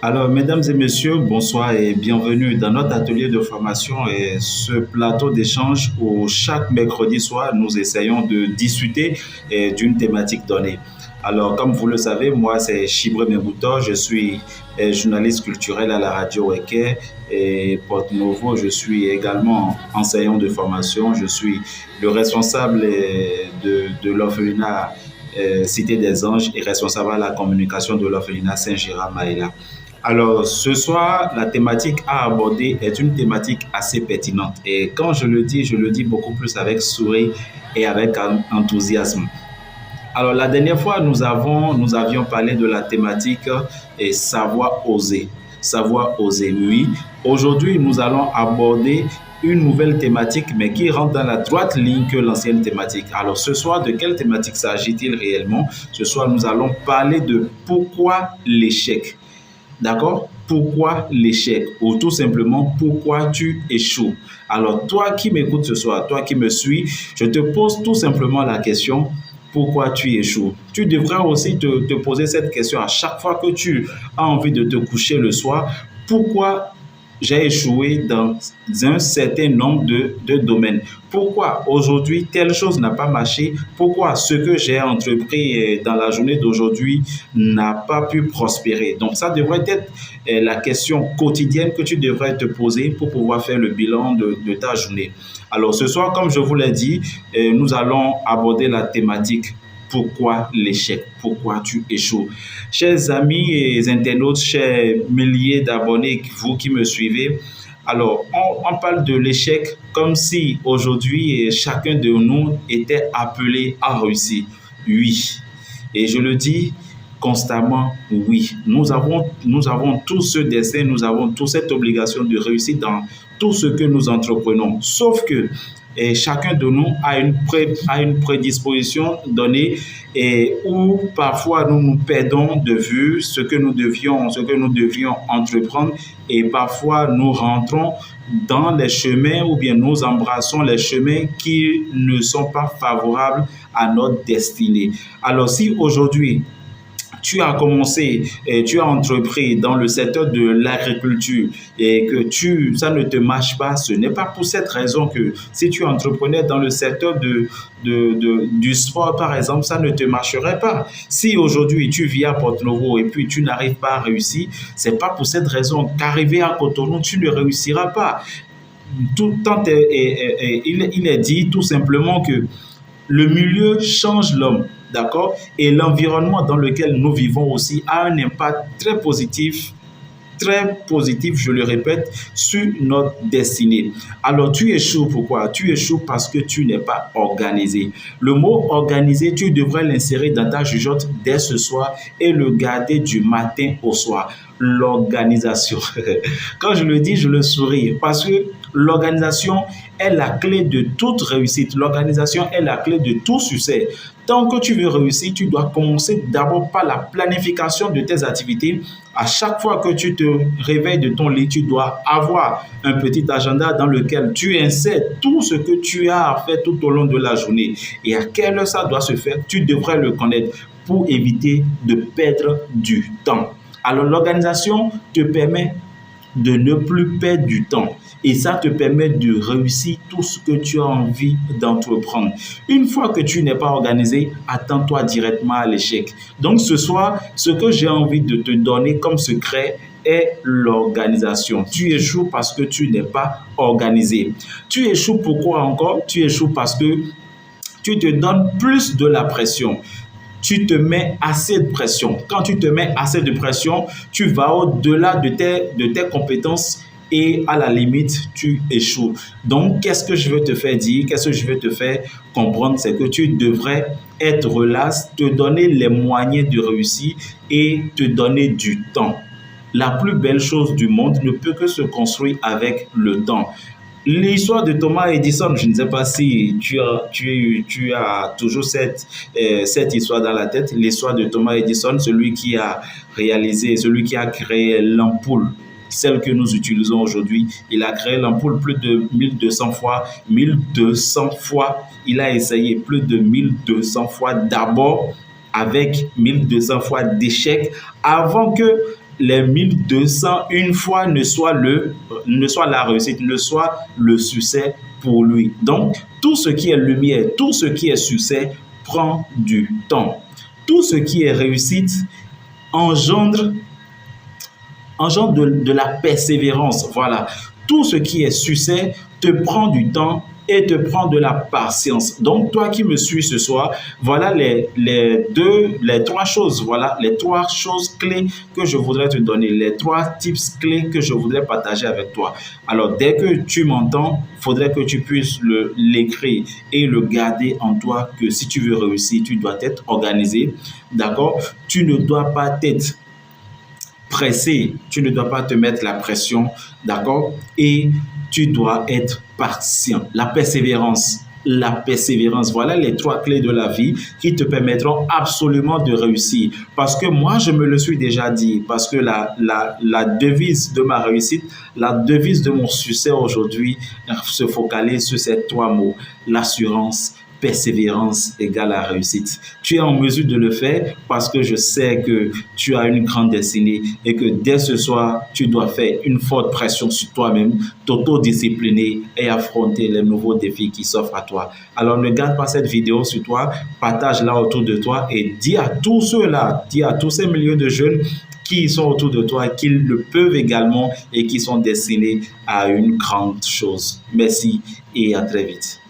Alors, mesdames et messieurs, bonsoir et bienvenue dans notre atelier de formation et ce plateau d'échange où chaque mercredi soir, nous essayons de discuter d'une thématique donnée. Alors, comme vous le savez, moi, c'est Chibre Membouto, je suis journaliste culturel à la radio Weke et Porte Novo. Je suis également enseignant de formation. Je suis le responsable de l'orphelinat Cité des Anges et responsable à la communication de l'orphelinat Saint-Gérard Maïla. Alors, ce soir, la thématique à aborder est une thématique assez pertinente. Et quand je le dis beaucoup plus avec sourire et avec enthousiasme. Alors, la dernière fois, nous avions parlé de la thématique et savoir oser. Savoir oser, oui. Aujourd'hui, nous allons aborder une nouvelle thématique, mais qui rentre dans la droite ligne que l'ancienne thématique. Alors, ce soir, de quelle thématique s'agit-il réellement? Ce soir, nous allons parler de pourquoi l'échec. D'accord? Pourquoi l'échec? Ou tout simplement, pourquoi tu échoues? Alors, toi qui m'écoutes ce soir, toi qui me suis, je te pose tout simplement la question, pourquoi tu échoues? Tu devrais aussi te poser cette question à chaque fois que tu as envie de te coucher le soir. Pourquoi j'ai échoué dans un certain nombre de domaines? Pourquoi aujourd'hui telle chose n'a pas marché? Pourquoi ce que j'ai entrepris dans la journée d'aujourd'hui n'a pas pu prospérer? Donc ça devrait être la question quotidienne que tu devrais te poser pour pouvoir faire le bilan de ta journée. Alors ce soir, comme je vous l'ai dit, nous allons aborder la thématique pourquoi l'échec? Pourquoi tu échoues? Chers amis et internautes, chers milliers d'abonnés, vous qui me suivez, alors on parle de l'échec comme si aujourd'hui chacun de nous était appelé à réussir. Oui. Et je le dis constamment, oui. Nous avons tous ce destin, nous avons tous cette obligation de réussir dans tout ce que nous entreprenons. Sauf que chacun de nous a une prédisposition donnée et où parfois nous nous perdons de vue ce que nous devions entreprendre et parfois nous rentrons dans les chemins ou bien nous embrassons les chemins qui ne sont pas favorables à notre destinée. Alors si aujourd'hui tu as commencé et tu as entrepris dans le secteur de l'agriculture et que ça ne te marche pas, ce n'est pas pour cette raison que si tu entreprenais dans le secteur du sport, par exemple, ça ne te marcherait pas. Si aujourd'hui tu vis à Porto-Novo et puis tu n'arrives pas à réussir, c'est pas pour cette raison qu'arriver à Cotonou, tu ne réussiras pas. Il est dit tout simplement que le milieu change l'homme, d'accord? Et l'environnement dans lequel nous vivons aussi a un impact très positif, je le répète, sur notre destinée. Alors, tu échoues pourquoi? Tu échoues parce que tu n'es pas organisé. Le mot organisé, tu devrais l'insérer dans ta jugeote dès ce soir et le garder du matin au soir. L'organisation. Quand je le dis, je le souris parce que l'organisation est la clé de toute réussite. L'organisation est la clé de tout succès. Tant que tu veux réussir, tu dois commencer d'abord par la planification de tes activités. À chaque fois que tu te réveilles de ton lit, tu dois avoir un petit agenda dans lequel tu insères tout ce que tu as à faire tout au long de la journée. Et à quelle heure ça doit se faire, tu devrais le connaître pour éviter de perdre du temps. Alors l'organisation te permet de ne plus perdre du temps. Et ça te permet de réussir tout ce que tu as envie d'entreprendre. Une fois que tu n'es pas organisé, attends-toi directement à l'échec. Donc ce soir, ce que j'ai envie de te donner comme secret est l'organisation. Tu échoues parce que tu n'es pas organisé. Tu échoues pourquoi encore? Tu échoues parce que tu te donnes plus de la pression. Tu te mets assez de pression. Quand tu te mets assez de pression, tu vas au-delà de tes compétences et à la limite, tu échoues. Donc, qu'est-ce que je veux te faire dire? Qu'est-ce que je veux te faire comprendre? C'est que tu devrais être relax, te donner les moyens de réussir et te donner du temps. La plus belle chose du monde ne peut que se construire avec le temps. L'histoire de Thomas Edison, je ne sais pas si tu as toujours cette histoire dans la tête. L'histoire de Thomas Edison, celui qui a réalisé, celui qui a créé l'ampoule, celle que nous utilisons aujourd'hui. Il a créé l'ampoule plus de 1200 fois. 1200 fois, il a essayé plus de 1200 fois d'abord avec 1200 fois d'échecs avant que les 1200 une fois ne soit la réussite, ne soit le succès pour lui. Donc, tout ce qui est lumière, tout ce qui est succès prend du temps. Tout ce qui est réussite engendre de la persévérance. Voilà. Tout ce qui est succès te prend du temps et te prend de la patience. Donc, toi qui me suis ce soir, voilà les trois choses, voilà les trois choses clés que je voudrais te donner, les trois tips clés que je voudrais partager avec toi. Alors, dès que tu m'entends, il faudrait que tu puisses l'écrire et le garder en toi, que si tu veux réussir, tu dois être organisé, d'accord? Tu ne dois pas être pressé, tu ne dois pas te mettre la pression, d'accord? Et tu dois être patient. La persévérance, voilà les trois clés de la vie qui te permettront absolument de réussir. Parce que moi, je me le suis déjà dit, parce que la devise de ma réussite, la devise de mon succès aujourd'hui se focalise sur ces trois mots: l'assurance, persévérance égale la réussite. Tu es en mesure de le faire parce que je sais que tu as une grande destinée et que dès ce soir, tu dois faire une forte pression sur toi-même, t'autodiscipliner et affronter les nouveaux défis qui s'offrent à toi. Alors ne garde pas cette vidéo sur toi, partage-la autour de toi et dis à tous ceux-là, dis à tous ces milliers de jeunes qui sont autour de toi, qu'ils le peuvent également et qui sont destinés à une grande chose. Merci et à très vite.